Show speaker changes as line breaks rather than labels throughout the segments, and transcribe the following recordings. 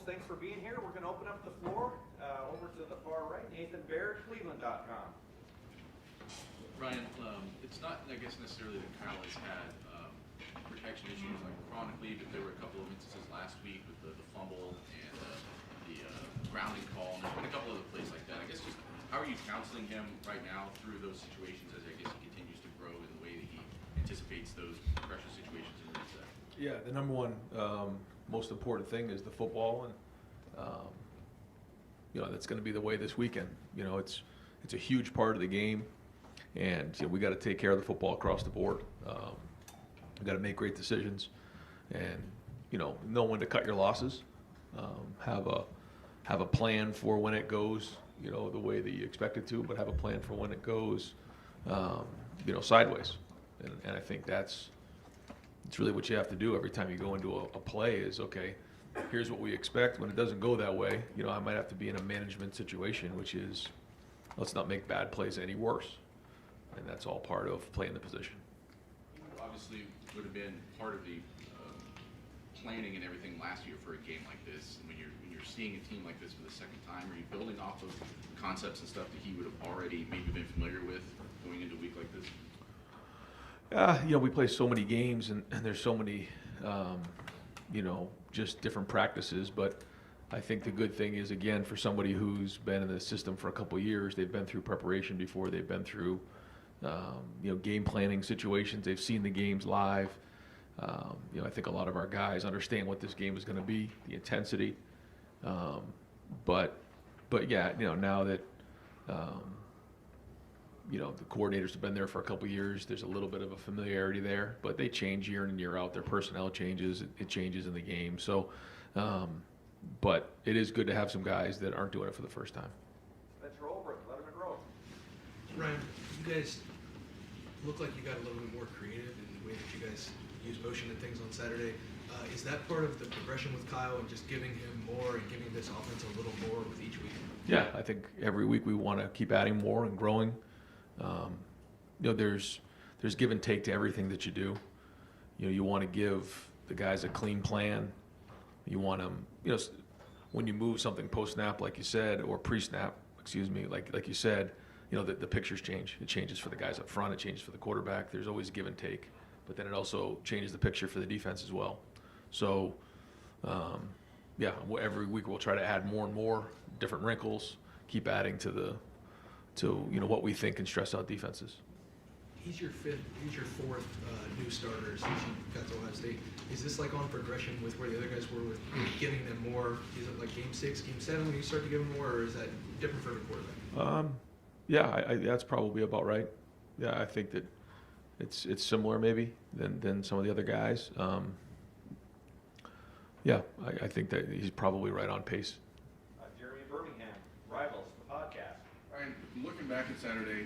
thanks for being here. We're going to open up the floor over to the far right. Nathan Baird, Cleveland.com.
Ryan, it's not, I guess, necessarily that Kyle has had protection issues like chronically, but there were a couple of instances last week with the fumble and the grounding call, and there's been a couple other plays like that. I guess just how are you counseling him right now through those situations as I guess he continues to grow in the way that he anticipates those pressure situations in the reset?
Yeah, the number one most important thing is the football, and that's going to be the way this weekend. It's a huge part of the game, and we got to take care of the football across the board. We got to make great decisions, and know when to cut your losses. Have a plan for when it goes, the way that you expect it to, but have a plan for when it goes, sideways. And I think it's really what you have to do every time you go into a play is, okay, here's what we expect. When it doesn't go that way, I might have to be in a management situation, which is, let's not make bad plays any worse. And that's all part of playing the position.
Obviously, would have been part of the planning and everything last year for a game like this. And when you're seeing a team like this for the second time, are you building off of concepts and stuff that he would have already maybe been familiar with going into a week like this?
We play so many games, and there's so many, just different practices. But I think the good thing is, again, for somebody who's been in the system for a couple of years, they've been through preparation before, they've been through, game planning situations, they've seen the games live. I think a lot of our guys understand what this game is going to be, the intensity. But yeah, now that the coordinators have been there for a couple of years, there's a little bit of a familiarity there, but they change year in and year out. Their personnel changes, it changes in the game. So, but it is good to have some guys that aren't doing it for the first time.
Spencer Olbrich, Letterman Road.
Ryan, you guys look like you got a little bit more creative in the way that you guys use motion and things on Saturday. Is that part of the progression with Kyle and just giving him more and giving this offense a little more with each week?
Yeah, I think every week we want to keep adding more and growing. There's give and take to everything that you do. You want to give the guys a clean plan. You want them, when you move something post-snap, like you said, or pre-snap, like you said, the pictures change. It changes for the guys up front. It changes for the quarterback. There's always give and take. But then it also changes the picture for the defense as well. So, every week we'll try to add more and more different wrinkles, keep adding to what we think can stress out defenses.
He's your fourth new starter since you got to Ohio State. Is this like on progression with where the other guys were with giving them more? Is it like game 6, game 7 when you start to give them more, or is that different for the quarterback?
That's probably about right. Yeah, I think that it's similar maybe than some of the other guys. I think that he's probably right on pace.
Jeremy Birmingham, Rivals, the podcast.
Ryan, looking back at Saturday,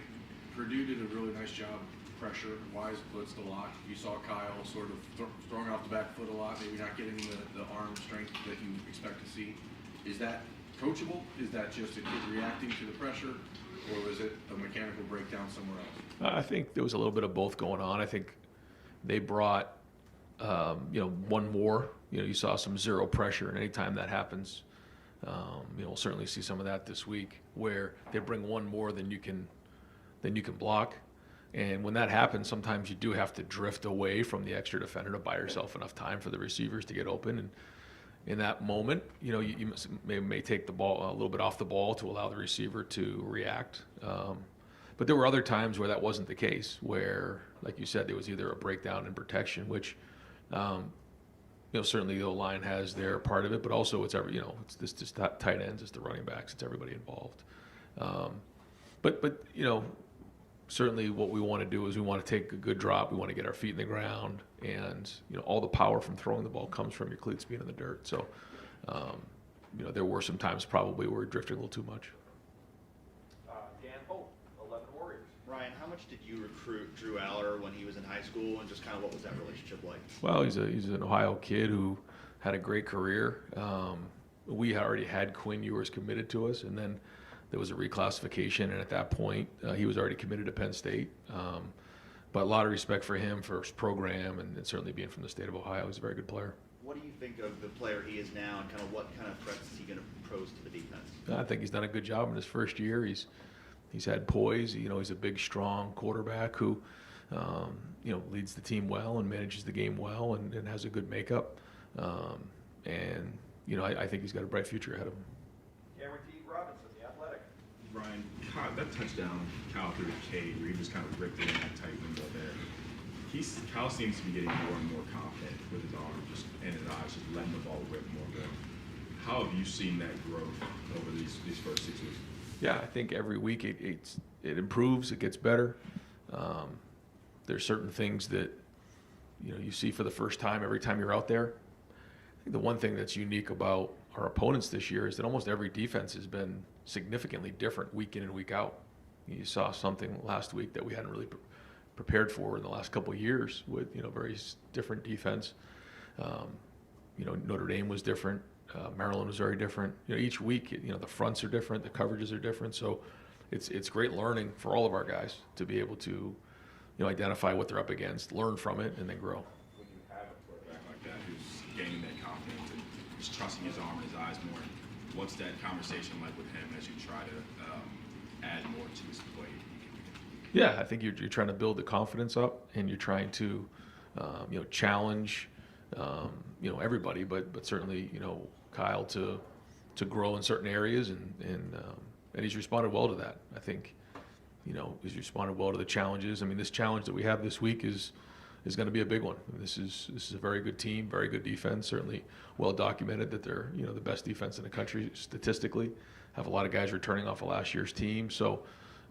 Purdue did a really nice job pressure. Wise blitzed a lot. You saw Kyle sort of throwing off the back foot a lot, maybe not getting the arm strength that you expect to see. Is that coachable? Is that just a kid reacting to the pressure? Or was it a mechanical breakdown somewhere else?
I think there was a little bit of both going on. I think they brought, one more. You saw some zero pressure, and anytime that happens, we'll certainly see some of that this week, where they bring one more than you can block. And when that happens, sometimes you do have to drift away from the extra defender to buy yourself enough time for the receivers to get open. And in that moment, you may take the ball a little bit off the ball to allow the receiver to react. But there were other times where that wasn't the case, where, like you said, there was either a breakdown in protection, which, certainly the O-line has their part of it, but also it's just tight ends, it's the running backs, it's everybody involved. But certainly what we want to do is we want to take a good drop. We want to get our feet in the ground, and all the power from throwing the ball comes from your cleats being in the dirt. So, there were some times probably where we drifted a little too much.
Dan Hope, 11 Warriors.
Ryan, how much did you recruit Drew Aller when he was in high school, and just kind of what was that relationship like?
Well, he's an Ohio kid who had a great career. We already had Quinn Ewers committed to us, and then there was a reclassification, and at that point, he was already committed to Penn State. But a lot of respect for him, for his program, and certainly being from the state of Ohio. He's a very good player.
What what do you think of the player he is now, and kind of what kind of threats is he going to pose to the defense?
I think he's done a good job in his first year. He's had poise. You know, he's a big, strong quarterback who, you know, leads the team well and manages the game well and has a good makeup. And, you know, I think he's got a bright future ahead of him.
Cameron T. Robinson, the Athletic.
Brian, that touchdown, Kyle threw to Cade, where he just kind of ripped it in that tight window there. Kyle seems to be getting more and more confident with his arm, and his eyes, just letting the ball rip more and more. How have you seen that growth over these first 6 weeks?
Yeah, I think every week it improves, it gets better. There's certain things that, you know, you see for the first time every time you're out there. I think the one thing that's unique about our opponents this year is that almost every defense has been significantly different week in and week out. You saw something last week that we hadn't really prepared for in the last couple of years with, you know, very different defense. You know, Notre Dame was different. Maryland was very different. You know, each week, you know, the fronts are different, the coverages are different. So it's great learning for all of our guys to be able to, you know, identify what they're up against, learn from it, and then grow.
When you have a quarterback like that who's gaining that confidence and just trusting his arm and his eyes more, what's that conversation like with him as you try to add more to his play?
Yeah, I think you're trying to build the confidence up, and you're trying to, you know, challenge, you know, everybody, but certainly, you know, Kyle to grow in certain areas, and he's responded well to that. I think, you know, he's responded well to the challenges. I mean, this challenge that we have this week is going to be a big one. This is a very good team, very good defense. Certainly well documented that they're, you know, the best defense in the country statistically. Have a lot of guys returning off of last year's team, so.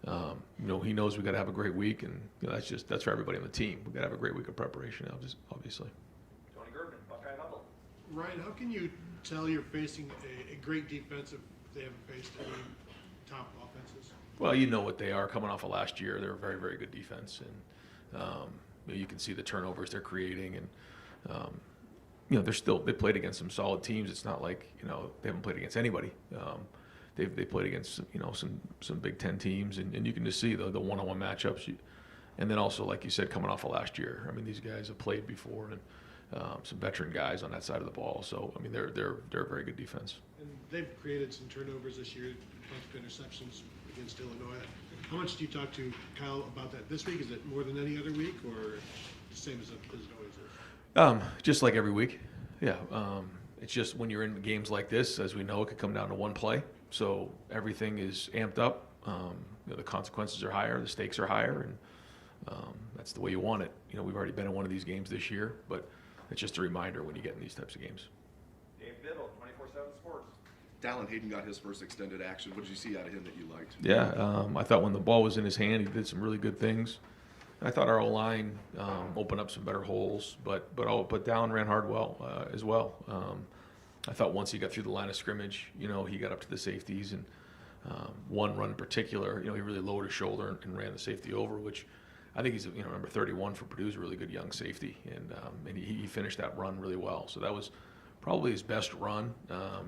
You know, he knows we got to have a great week, and you know, that's for everybody on the team. We got to have a great week of preparation, obviously.
Tony German, Buckeye Huddle.
Ryan, how can you tell you're facing a great defense if they haven't faced any top offenses?
Well, you know what they are coming off of last year. They're a very, very good defense, and you know, you can see the turnovers they're creating, and you know, they played against some solid teams. It's not like, you know, they haven't played against anybody. They played against, you know, some Big Ten teams, and you can just see the one-on-one matchups. And then also, like you said, coming off of last year. I mean, these guys have played before, and some veteran guys on that side of the ball. So, I mean, they're a very good defense.
And they've created some turnovers this year, a bunch of interceptions against Illinois. How much do you talk to Kyle about that this week? Is it more than any other week, or the same as it always is?
Just like every week, yeah. It's just when you're in games like this, as we know, it could come down to one play. So everything is amped up. You know, the consequences are higher, the stakes are higher, and that's the way you want it. You know, we've already been in one of these games this year, but it's just a reminder when you get in these types of games.
Dave Biddle, 24/7 Sports.
Dallin Hayden got his first extended action. What did you see out of him that you liked?
Yeah, I thought when the ball was in his hand, he did some really good things. I thought our O-line opened up some better holes, but Dallin ran hard as well. I thought once he got through the line of scrimmage, you know, he got up to the safeties, and one run in particular, you know, he really lowered his shoulder and ran the safety over, which I think he's, you know, number 31 for Purdue's a really good young safety, and he finished that run really well. So that was probably his best run,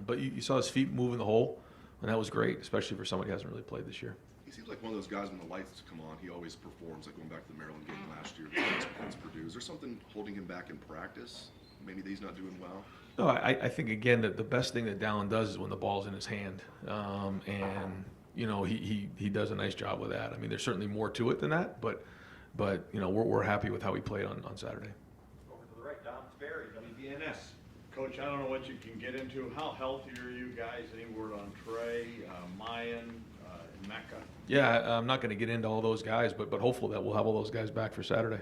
but you saw his feet move in the hole, and that was great, especially for somebody who hasn't really played this year.
He seems like one of those guys when the lights come on, he always performs, like going back to the Maryland game last year against Purdue. Is there something holding him back in practice? Maybe that he's not doing well?
No, I think, again, that the best thing that Dallin does is when the ball's in his hand. And, you know, he does a nice job with that. I mean, there's certainly more to it than that, but you know, we're happy with how he played on Saturday.
Over to the right, Dom Sperry, WBNS.
Coach, I don't know what you can get into. How healthy are you guys? Any word on Trey, Mayan, and Mecca?
Yeah, I'm not going to get into all those guys, but hopeful that we'll have all those guys back for Saturday.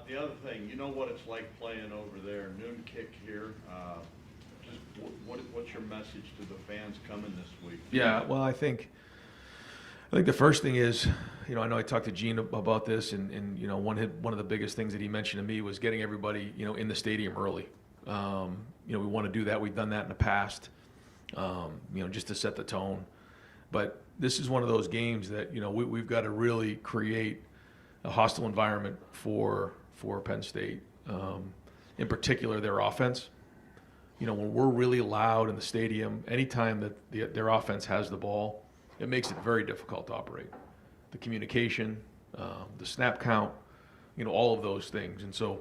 The other thing, you know what it's like playing over there, noon kick here. Just what's your message to the fans coming this week?
Yeah, well, I think the first thing is, you know, I know I talked to Gene about this, and you know, one of the biggest things that he mentioned to me was getting everybody, you know, in the stadium early. You know, we want to do that. We've done that in the past, you know, just to set the tone. But this is one of those games that, you know, we've got to really create a hostile environment for Penn State, in particular their offense. You know, when we're really loud in the stadium, anytime that their offense has the ball, it makes it very difficult to operate. The communication, the snap count, you know, all of those things. And so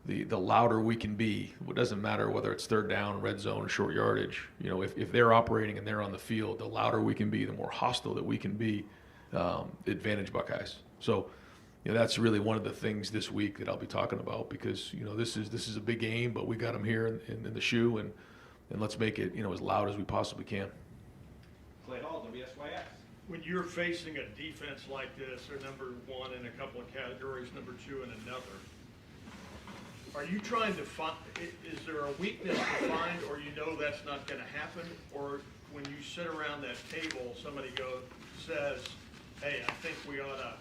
the louder we can be. It doesn't matter whether it's third down, red zone, or short yardage. You know, if they're operating and they're on the field, the louder we can be, the more hostile that we can be, advantage Buckeyes. So, you know, that's really one of the things this week that I'll be talking about, because, you know, this is a big game, but we got them here in the shoe, and let's make it, you know, as loud as we possibly can.
Clay Hall, WSYS.
When you're facing a defense like this, they're number one in a couple of categories, number two in another. Are you trying to find, is there a weakness to find, or you know that's not going to happen? Or when you sit around that table, somebody says, hey, I think we ought to,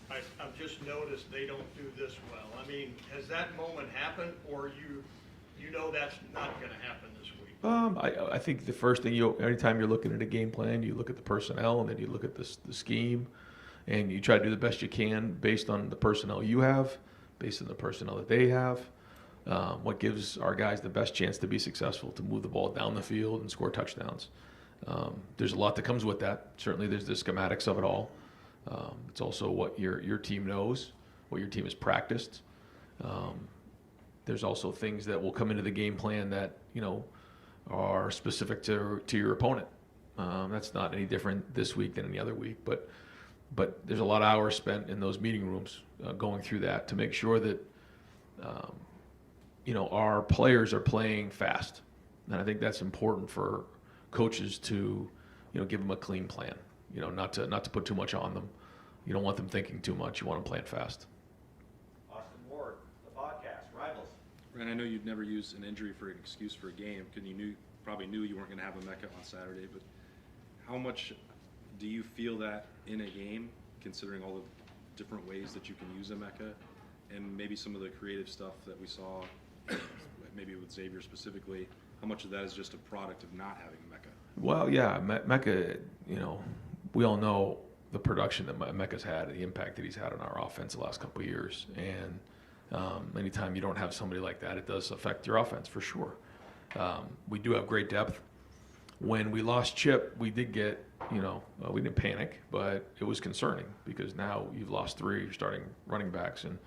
I've just noticed they don't do this well. I mean, has that moment happened, or you know that's not going to happen this week?
I think the first thing anytime you're looking at a game plan, you look at the personnel, and then you look at the scheme, and you try to do the best you can based on the personnel you have, based on the personnel that they have. What gives our guys the best chance to be successful, to move the ball down the field and score touchdowns. There's a lot that comes with that. Certainly there's the schematics of it all. It's also what your team knows, what your team has practiced. There's also things that will come into the game plan that, you know, are specific to your opponent. That's not any different this week than any other week, but there's a lot of hours spent in those meeting rooms going through that to make sure that you know, our players are playing fast, and I think that's important for coaches to, you know, give them a clean plan. You know, not to put too much on them. You don't want them thinking too much. You want them playing fast.
Austin Ward, the podcast, Rivals.
Ryan, I know you'd never use an injury for an excuse for a game, because you probably knew you weren't going to have a Mecca on Saturday, but how much do you feel that in a game, considering all the different ways that you can use a Mecca, and maybe some of the creative stuff that we saw, maybe with Xavier specifically, how much of that is just a product of not having Mecca?
Well, yeah, Mecca, you know, we all know the production that Mecca's had, the impact that he's had on our offense the last couple of years. And anytime you don't have somebody like that, it does affect your offense for sure. We do have great depth. When we lost Chip, we did get, you know, we didn't panic, but it was concerning, because now you've lost three of your starting running backs, and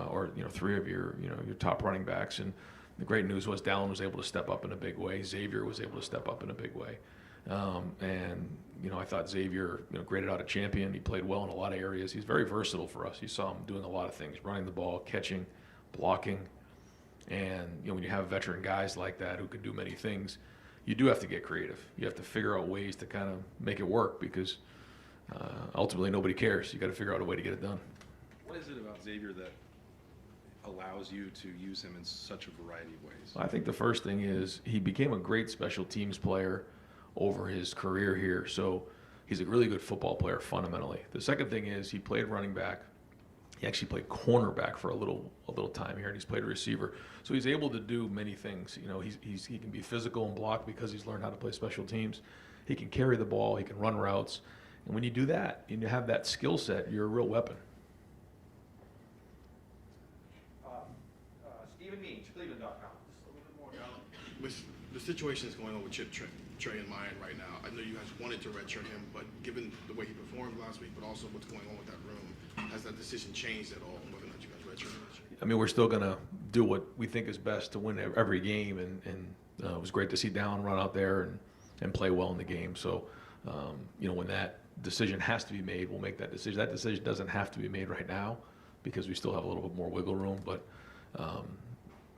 or, you know, three of your top running backs. And the great news was Dallin was able to step up in a big way. Xavier was able to step up in a big way. And, you know, I thought Xavier, you know, graded out a champion. He played well in a lot of areas. He's very versatile for us. You saw him doing a lot of things, running the ball, catching, blocking. And, you know, when you have veteran guys like that who can do many things, you do have to get creative. You have to figure out ways to kind of make it work, because ultimately nobody cares. You got to figure out a way to get it done.
What is it about Xavier that allows you to use him in such a variety of ways?
I think the first thing is he became a great special teams player over his career here. So he's a really good football player fundamentally. The second thing is he played running back. He actually played cornerback for a little time here, and he's played receiver. So he's able to do many things. You know, he can be physical and block because he's learned how to play special teams. He can carry the ball. He can run routes. And when you do that and you have that skill set, you're a real weapon.
Stephen Means, Cleveland.com. Just a little bit more down.
With the situation that's going on with Chip Trey in mind right now, I know you guys wanted to redshirt him, but given the way he performed last week, but also what's going on with that room, has that decision changed at all on whether or not you guys redshirt him?
I mean, we're still going to do what we think is best to win every game, and it was great to see Dallin run out there and play well in the game. So, you know, when that decision has to be made, we'll make that decision. That decision doesn't have to be made right now, because we still have a little bit more wiggle room, but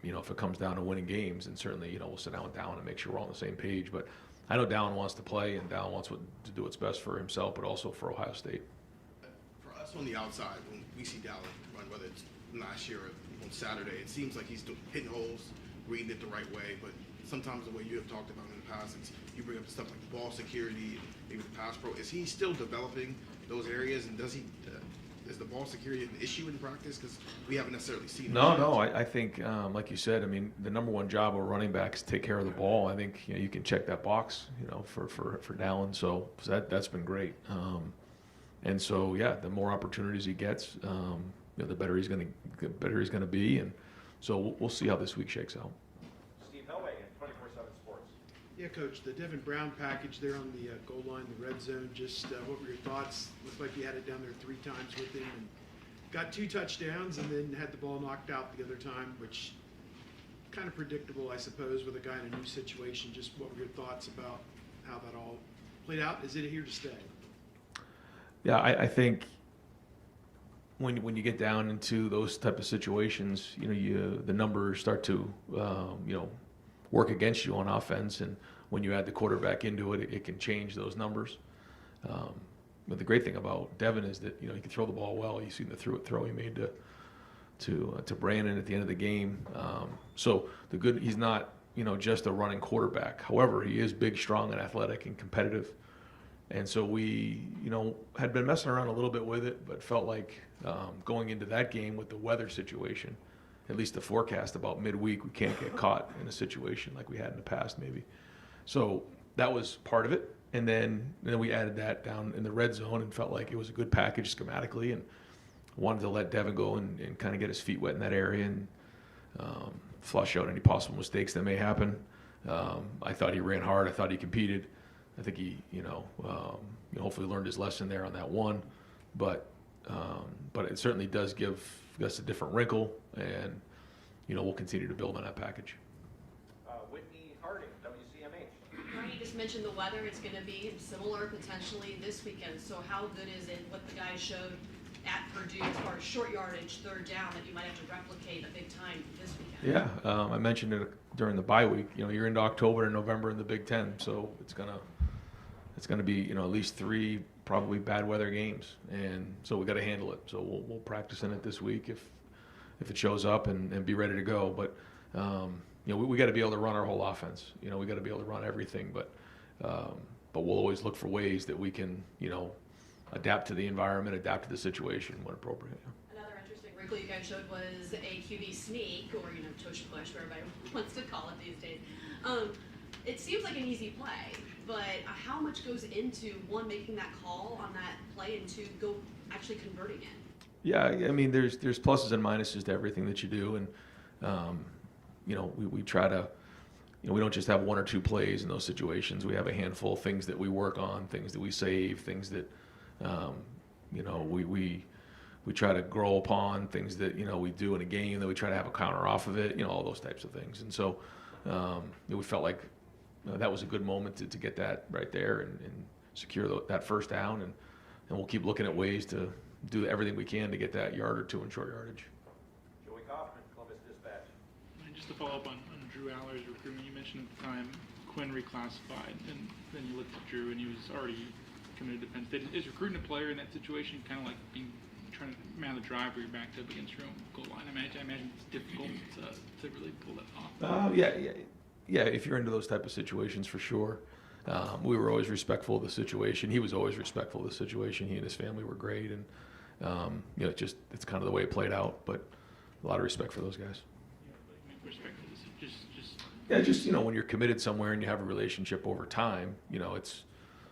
you know, if it comes down to winning games, then certainly, you know, we'll sit down with Dallin and make sure we're all on the same page. But I know Dallin wants to play, and Dallin wants to do what's best for himself, but also for Ohio State.
For us on the outside, when we see Dallin run, whether it's last year or on Saturday, it seems like he's hitting holes, reading it the right way. But sometimes the way you have talked about him in the past, you bring up stuff like ball security, maybe the pass pro. Is he still developing those areas, and does he? Is the ball security an issue in practice? Because we haven't necessarily seen it.
No. I think, like you said, I mean, the number one job of running backs is to take care of the ball. I think, you know, you can check that box, you know, for Dallin. So that's been great. And so, yeah, the more opportunities he gets, you know, the better he's going to be. And so we'll see how this week shakes out.
Steve Hellwagen, 24/7 Sports.
Yeah, Coach, the Devin Brown package there on the goal line, the red zone, just what were your thoughts? Looked like you had it down there 3 times with him, and got 2 touchdowns and then had the ball knocked out the other time, which kind of predictable, I suppose, with a guy in a new situation. Just what were your thoughts about how that all played out? Is it here to stay?
Yeah, I think when you get down into those type of situations, the numbers start to work against you on offense, and when you add the quarterback into it, it can change those numbers. But the great thing about Devin is that he can throw the ball well. You seen the throw he made to Brandon at the end of the game. So he's not just a running quarterback. However, he is big, strong, and athletic and competitive. And so we had been messing around a little bit with it, but felt like going into that game with the weather situation, at least the forecast about midweek, we can't get caught in a situation like we had in the past maybe. So that was part of it. And then we added that down in the red zone and felt like it was a good package schematically, and wanted to let Devin go and kind of get his feet wet in that area and flush out any possible mistakes that may happen. I thought he ran hard. I thought he competed. I think he, hopefully learned his lesson there on that one. But it certainly does give us a different wrinkle, and we'll continue to build on that package.
Whitney Harding, WCMH.
Brian, you just mentioned the weather. It's going to be similar potentially this weekend. So how good is it what the guys showed at Purdue as far as short yardage, third down, that you might have to replicate a big time this weekend?
Yeah, I mentioned it during the bye week. You're into October and November in the Big Ten, so it's gonna be at least 3 probably bad weather games, and so we got to handle it. So we'll practice in it this week if it shows up and be ready to go. But we got to be able to run our whole offense. We got to be able to run everything, but we'll always look for ways that we can adapt to the environment, adapt to the situation when appropriate.
Another interesting wrinkle you guys showed was a QB sneak, or tush push, whatever everybody wants to call it these days. It seems like an easy play, but how much goes into, one, making that call on that play, and 2, actually converting it?
Yeah, I mean, there's pluses and minuses to everything that you do, and we try to, we don't just have 1 or 2 plays in those situations. We have a handful of things that we work on, things that we save, things that we try to grow upon, things that we do in a game that we try to have a counter off of it, all those types of things. And so we felt like that was a good moment to get that right there and secure that first down, and we'll keep looking at ways to do everything we can to get that yard or 2 in short yardage.
Joey Kaufman, Columbus Dispatch.
And just to follow up on Drew Aller's recruitment, you mentioned at the time Quinn reclassified, and then you looked at Drew and he was already committed to Penn State. Is recruiting a player in that situation kind of like trying to man the drive where you're backed up against your own goal line? I imagine it's difficult to really pull that off.
Yeah. If you're into those type of situations, for sure. We were always respectful of the situation. He was always respectful of the situation. He and his family were great, and it's kind of the way it played out. But a lot of respect for those guys.
Respect for this,
when you're committed somewhere and you have a relationship over time, it's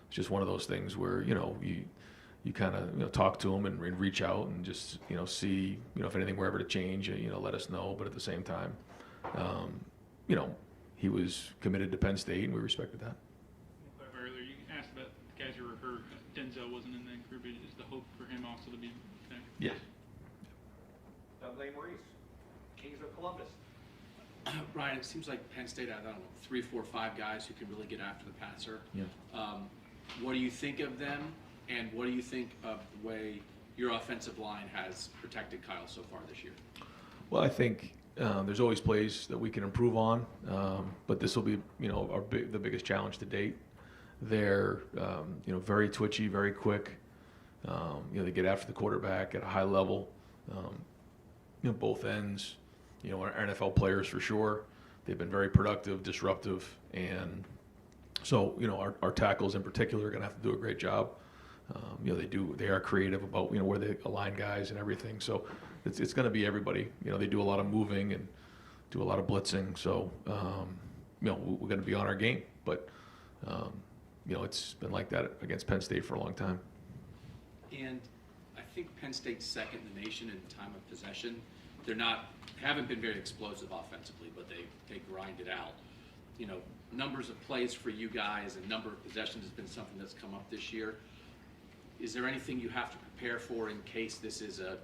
just one of those things where you kind of talk to them and reach out and just see if anything were ever to change, let us know. But at the same time, he was committed to Penn State, and we respected that.
Earlier, you asked about the guys who were hurt. Denzel wasn't in that group. Is the hope for him also to be back?
Yes.
Dudley Maurice, Kings of Columbus.
Ryan, it seems like Penn State had, 3, 4, 5 guys who can really get after the passer.
Yeah.
What do you think of them, and what do you think of the way your offensive line has protected Kyle so far this year?
Well, I think there's always plays that we can improve on, but this will be, the biggest challenge to date. They're, very twitchy, very quick. They get after the quarterback at a high level. Both ends, are NFL players for sure. They've been very productive, disruptive, and so, our tackles in particular are going to have to do a great job. They are creative about, where they align guys and everything. So it's going to be everybody. They do a lot of moving and do a lot of blitzing. So, we're going to be on our game. But, it's been like that against Penn State for a long time.
And I think Penn State's second in the nation in time of possession. Haven't been very explosive offensively, but they grind it out. Numbers of plays for you guys and number of possessions has been something that's come up this year. Is there anything you have to prepare for in case this is a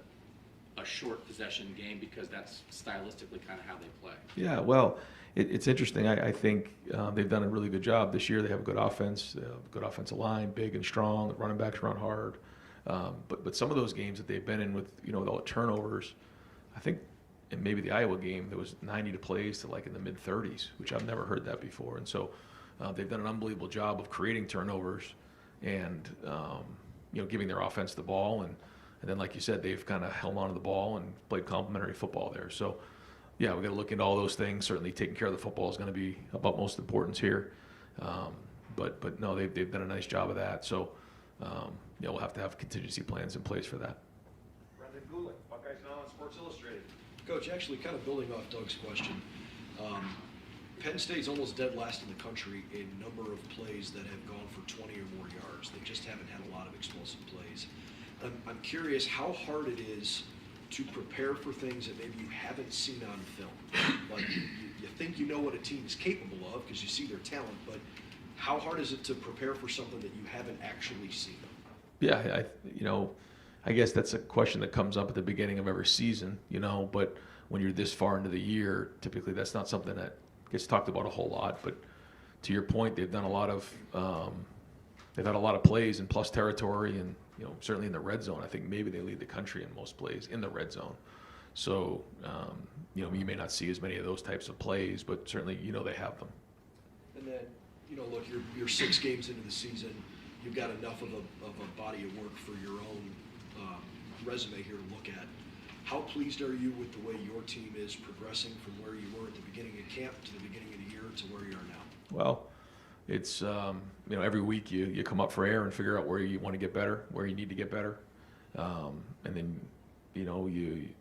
a short possession game because that's stylistically kind of how they play.
Yeah, well, it's interesting. I think they've done a really good job this year. They have a good offense, good offensive line, big and strong. The running backs run hard. But some of those games that they've been in with, with all the turnovers, I think in maybe the Iowa game, there was 90 to plays to like in the mid-30s, which I've never heard that before. And so they've done an unbelievable job of creating turnovers and, giving their offense the ball. And then, like you said, they've kind of held on to the ball and played complementary football there. So, yeah, we got to look into all those things. Certainly taking care of the football is going to be of utmost importance here. But no, they've done a nice job of that. So, we'll have to have contingency plans in place for that.
Brendan Gulick, Buckeyes Now on Sports Illustrated.
Coach, actually kind of building off Doug's question, Penn State's almost dead last in the country in number of plays that have gone for 20 or more yards. They just haven't had a lot of explosive plays. I'm curious how hard it is to prepare for things that maybe you haven't seen on film. Like you think you know what a team is capable of because you see their talent, but how hard is it to prepare for something that you haven't actually seen?
Yeah, I guess that's a question that comes up at the beginning of every season, but when you're this far into the year, typically that's not something that gets talked about a whole lot. But to your point, they've done a lot of, they've had a lot of plays in plus territory and, certainly in the red zone. I think maybe they lead the country in most plays in the red zone. So, you may not see as many of those types of plays, but certainly, they have them.
And then, look, you're 6 games into the season. You've got enough of a body of work for your own resume here to look at. How pleased are you with the way your team is progressing from where you were at the beginning of camp to the beginning of the year to where you are now?
Well, it's, every week you come up for air and figure out where you want to get better, where you need to get better. And then, you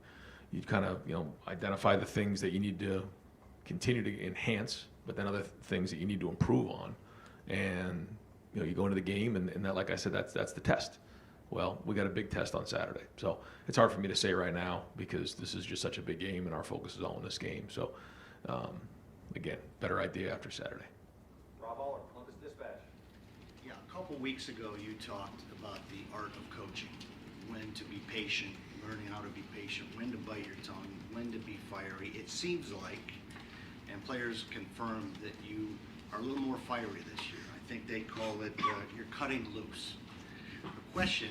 kind of, identify the things that you need to continue to enhance, but then other things that you need to improve on. And, you go into the game and that, like I said, that's the test. Well, we got a big test on Saturday. So it's hard for me to say right now because this is just such a big game and our focus is all in this game. So, again, better idea after Saturday.
Rob Aller, Columbus Dispatch.
Yeah, a couple weeks ago you talked about the art of coaching, when to be patient, learning how to be patient, when to bite your tongue, when to be fiery. It seems like, and players confirm that you are a little more fiery this year. I think they call it you're cutting loose. The question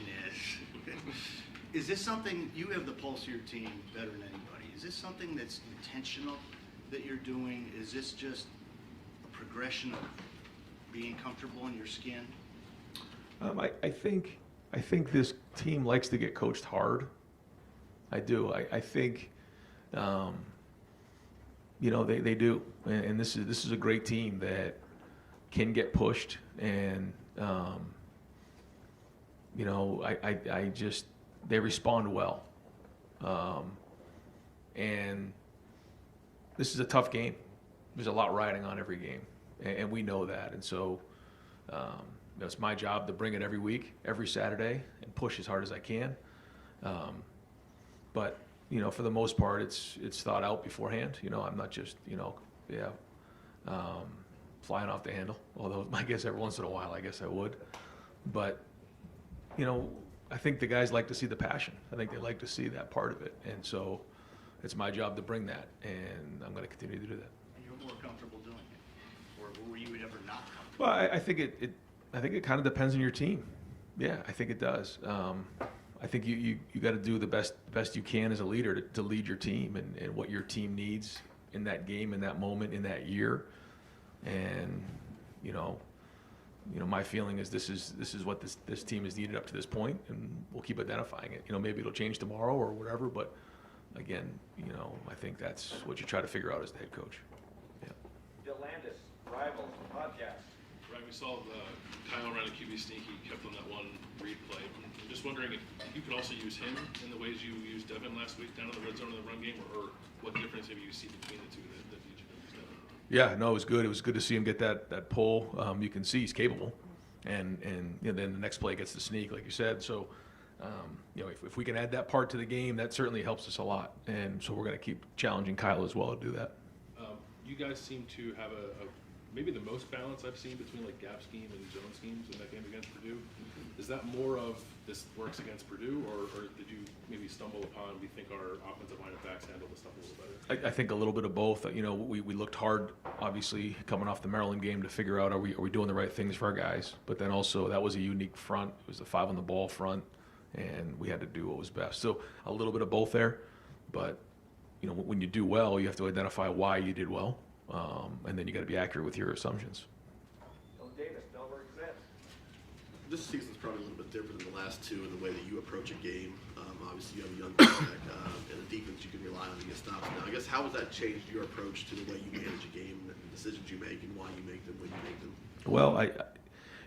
is this something, you have the pulse of your team better than anybody, is this something that's intentional that you're doing? Is this just a progression of being comfortable in your skin?
I think this team likes to get coached hard. I do. I think, they do. And this is a great team that can get pushed and, they respond well. And this is a tough game. There's a lot riding on every game, and we know that. And so it's my job to bring it every week, every Saturday, and push as hard as I can. But, for the most part, it's thought out beforehand. I'm not just, flying off the handle, although I guess every once in a while I guess I would. But, I think the guys like to see the passion. I think they like to see that part of it. And so it's my job to bring that, and I'm going to continue to do that.
And you're more comfortable doing it? Or were you ever not comfortable?
Well, I think it kind of depends on your team. Yeah, I think it does. I think you got to do the best you can as a leader to lead your team and what your team needs in that game, in that moment, in that year. And, my feeling is this is what this team has needed up to this point, and we'll keep identifying it. Maybe it'll change tomorrow or whatever, but again, I think that's what you try to figure out as the head coach. Yeah.
Delandis, Rivals, Podcast.
Right, we saw Kyle ran a QB sneak. He kept on that one read play. I'm just wondering if you could also use him in the ways you used Devin last week down in the red zone in the run game, or what difference have you seen between the two that you used Devin?
Yeah, no, it was good. It was good to see him get that pull. You can see he's capable, and then the next play gets the sneak, like you said. So, if we can add that part to the game, that certainly helps us a lot. And so we're going to keep challenging Kyle as well to do that.
You guys seem to have a maybe the most balance I've seen between like gap scheme and zone schemes in that game against Purdue. Is that more of this works against Purdue, or did you maybe stumble upon, we think our offensive line of backs handle the stuff a little better?
I think a little bit of both. You know, we looked hard, obviously, coming off the Maryland game to figure out are we doing the right things for our guys. But then also that was a unique front. It was the 5 on the ball front, and we had to do what was best. So a little bit of both there. But, you know, when you do well, you have to identify why you did well, and then you got to be accurate with your assumptions.
Bill Davis, Delaware Gazette.
This season's probably a little bit different than the last two in the way that you approach a game. Obviously, you have a young quarterback and a defense you can rely on to get stops. Now, I guess how has that changed your approach to the way you manage a game, and the decisions you make, and why you make them when you make them?
Well,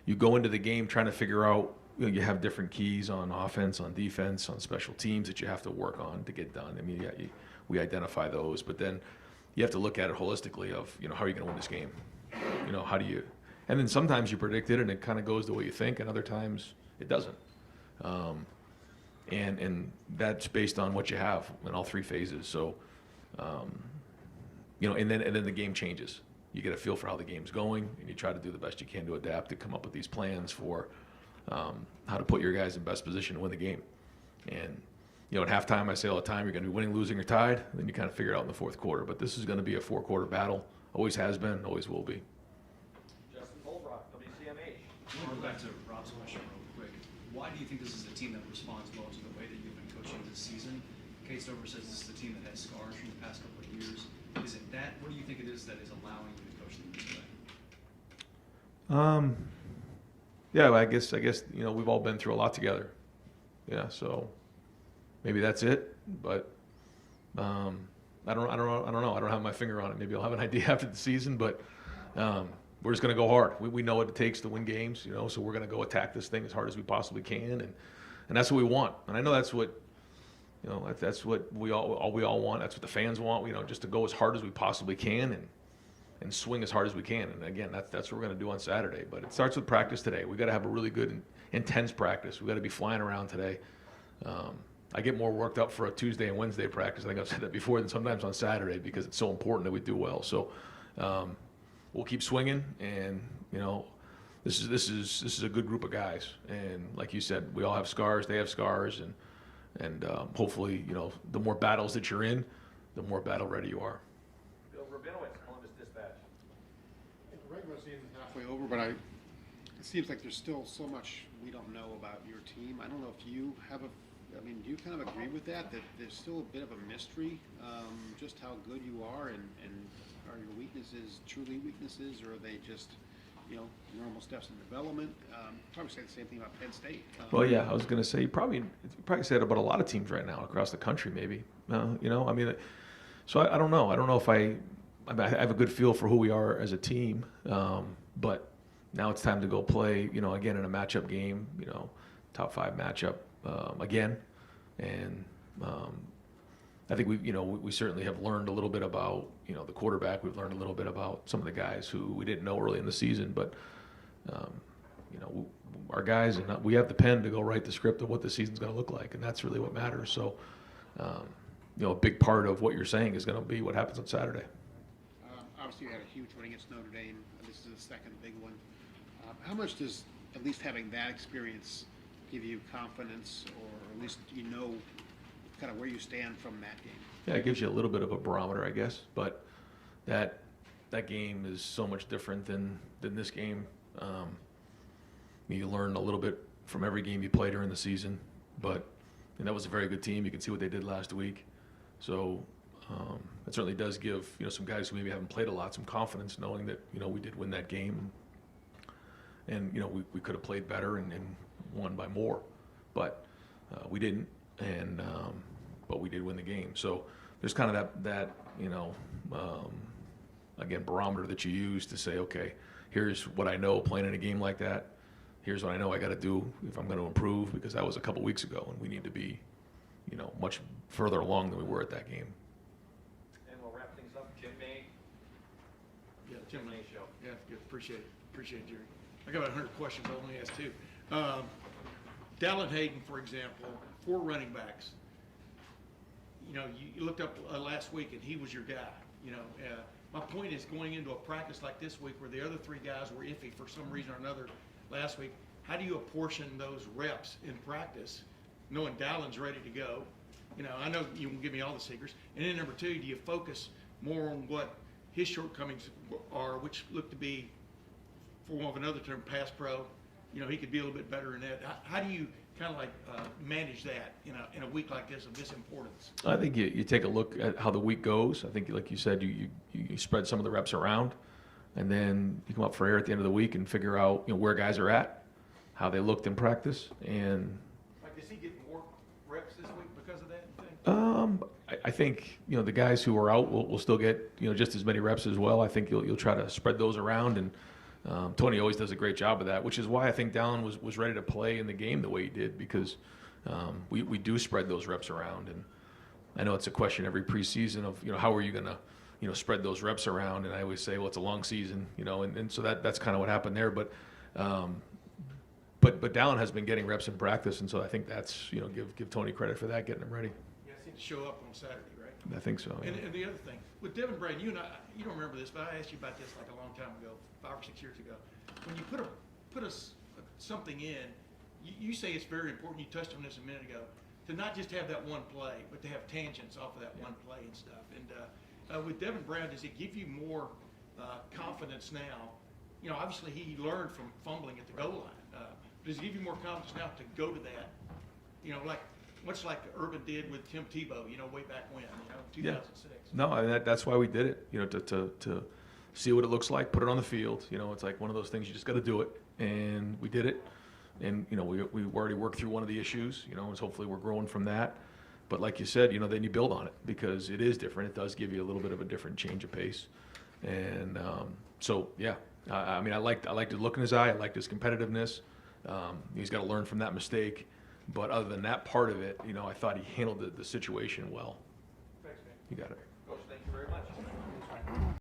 you go into the game trying to figure out, you know, you have different keys on offense, on defense, on special teams that you have to work on to get done. I mean, we identify those, but then you have to look at it holistically of, you know, how are you going to win this game? You know, how do you, and then sometimes you predict it and it kind of goes the way you think, and other times it doesn't. And that's based on what you have in all three phases. So, you know, and then the game changes. You get a feel for how the game's going, and you try to do the best you can to adapt, to come up with these plans for how to put your guys in best position to win the game. And, you know, at halftime, I say all the time, you're going to be winning, losing, or tied. And then you kind of figure it out in the fourth quarter. But this is going to be a 4-quarter battle. Always has been, always will be.
Justin Holbrook, WCMH.
I want to go back to Rob's question real quick. Why do you think this is a team that responds well to the way that you've been coaching this season? Kate Stover says this is a team that has scars from the past couple of years. Is it that? What do you think it is that is allowing you to coach them this way?
Yeah, I guess you know, we've all been through a lot together. Yeah, so maybe that's it. But I don't know. I don't have my finger on it. Maybe I'll have an idea after the season. But we're just going to go hard. We know what it takes to win games. You know, so we're going to go attack this thing as hard as we possibly can, and that's what we want. And I know that's what, you know, that's what we all want. That's what the fans want. You know, just to go as hard as we possibly can and swing as hard as we can. And again, that's what we're going to do on Saturday. But it starts with practice today. We got to have a really good and intense practice. We got to be flying around today. I get more worked up for a Tuesday and Wednesday practice. I think I've said that before, than sometimes on Saturday, because it's so important that we do well. So we'll keep swinging, and you know, this is a good group of guys. And like you said, we all have scars. They have scars, and hopefully, you know, the more battles that you're in, the more battle ready you are.
Bill Rabinowitz, Columbus Dispatch.
The regular season's halfway over, but it seems like there's still so much we don't know about your team. I don't know if you have do you kind of agree with that there's still a bit of a mystery, just how good you are, and are your weaknesses truly weaknesses, or are they just, you know, normal steps in development? Probably say the same thing about Penn State.
Well, yeah, I was going to say you probably say it about a lot of teams right now across the country, maybe. You know, I mean, so I don't know. I don't know if I have a good feel for who we are as a team, but now it's time to go play, you know, again in a matchup game, you know, top 5 matchup again, and I think we certainly have learned a little bit about, you know, the quarterback. We've learned a little bit about some of the guys who we didn't know early in the season, but you know, our guys, and we have the pen to go write the script of what the season's going to look like, and that's really what matters. So, you know, a big part of what you're saying is going to be what happens on Saturday.
Obviously, you had a huge win against Notre Dame. This is the second big one. How much does at least having that experience give you confidence, or at least you know kind of where you stand from that game?
Yeah, it gives you a little bit of a barometer, I guess. But that game is so much different than this game. You learn a little bit from every game you play during the season. And that was a very good team. You can see what they did last week. So it certainly does give, you know, some guys who maybe haven't played a lot some confidence, knowing that, you know, we did win that game. And you know, we could have played better and won by more, but we didn't. And but we did win the game. So there's kind of that you know, again, barometer that you use to say, okay, here's what I know playing in a game like that. Here's what I know I got to do if I'm going to improve, because that was a couple weeks ago, and we need to be, you know, much further along than we were at that game.
And we'll wrap things up. Jim May.
Yeah,
Jim May Show.
Yeah, good. Appreciate it, Jerry. I got about 100 questions. I'll only ask 2. Dallin Hayden, for example, 4 running backs. You know, you looked up last week, and he was your guy. You know, my point is going into a practice like this week where the other three guys were iffy for some reason or another last week, how do you apportion those reps in practice, knowing Dallon's ready to go? You know, I know you won't give me all the secrets. And then number two, do you focus more on what his shortcomings are, which look to be, for want of another term, pass pro? You know, he could be a little bit better in that. How do you kind of like manage that in a week like this of this importance?
I think you take a look at how the week goes. I think, like you said, you spread some of the reps around, and then you come up for air at the end of the week and figure out, you know, where guys are at, how they looked in practice, and.
Like, does he get more reps this week because of that, you think?
I think, you know, the guys who are out will still get, you know, just as many reps as well. I think you'll try to spread those around, and Tony always does a great job of that, which is why I think Dallin was ready to play in the game the way he did, because we do spread those reps around. And I know it's a question every preseason of, you know, how are you going to, you know, spread those reps around? And I always say, well, it's a long season, you know, and so that's kind of what happened there. But Dallin has been getting reps in practice, and so I think that's, you know, give Tony credit for that, getting him ready.
Yeah, I seem to show up on Saturday, right?
I think so. Yeah.
And the other thing, with Devin Braden, you and I, you don't remember this, but I asked you about this like a long time ago, 5 or 6 years ago. When you put something in, you say it's very important, you touched on this a minute ago, to not just have that one play, but to have tangents off of that one play and stuff. And with Devin Brown, does it give you more confidence now? You know, obviously he learned from fumbling at the goal line. Does it give you more confidence now to go to that? You know, like much like Urban did with Tim Tebow, you know, way back when, you know, 2006.
Yeah. No, I mean, that's why we did it, you know, to see what it looks like, put it on the field. You know, it's like one of those things, you just got to do it. And we did it. And, you know, we already worked through one of the issues, you know, and hopefully we're growing from that. But like you said, you know, then you build on it because it is different. It does give you a little bit of a different change of pace. And so, yeah, I mean, I liked the look in his eye. I liked his competitiveness. He's got to learn from that mistake. But other than that part of it, you know, I thought he handled the situation well.
Thanks, man.
You got it.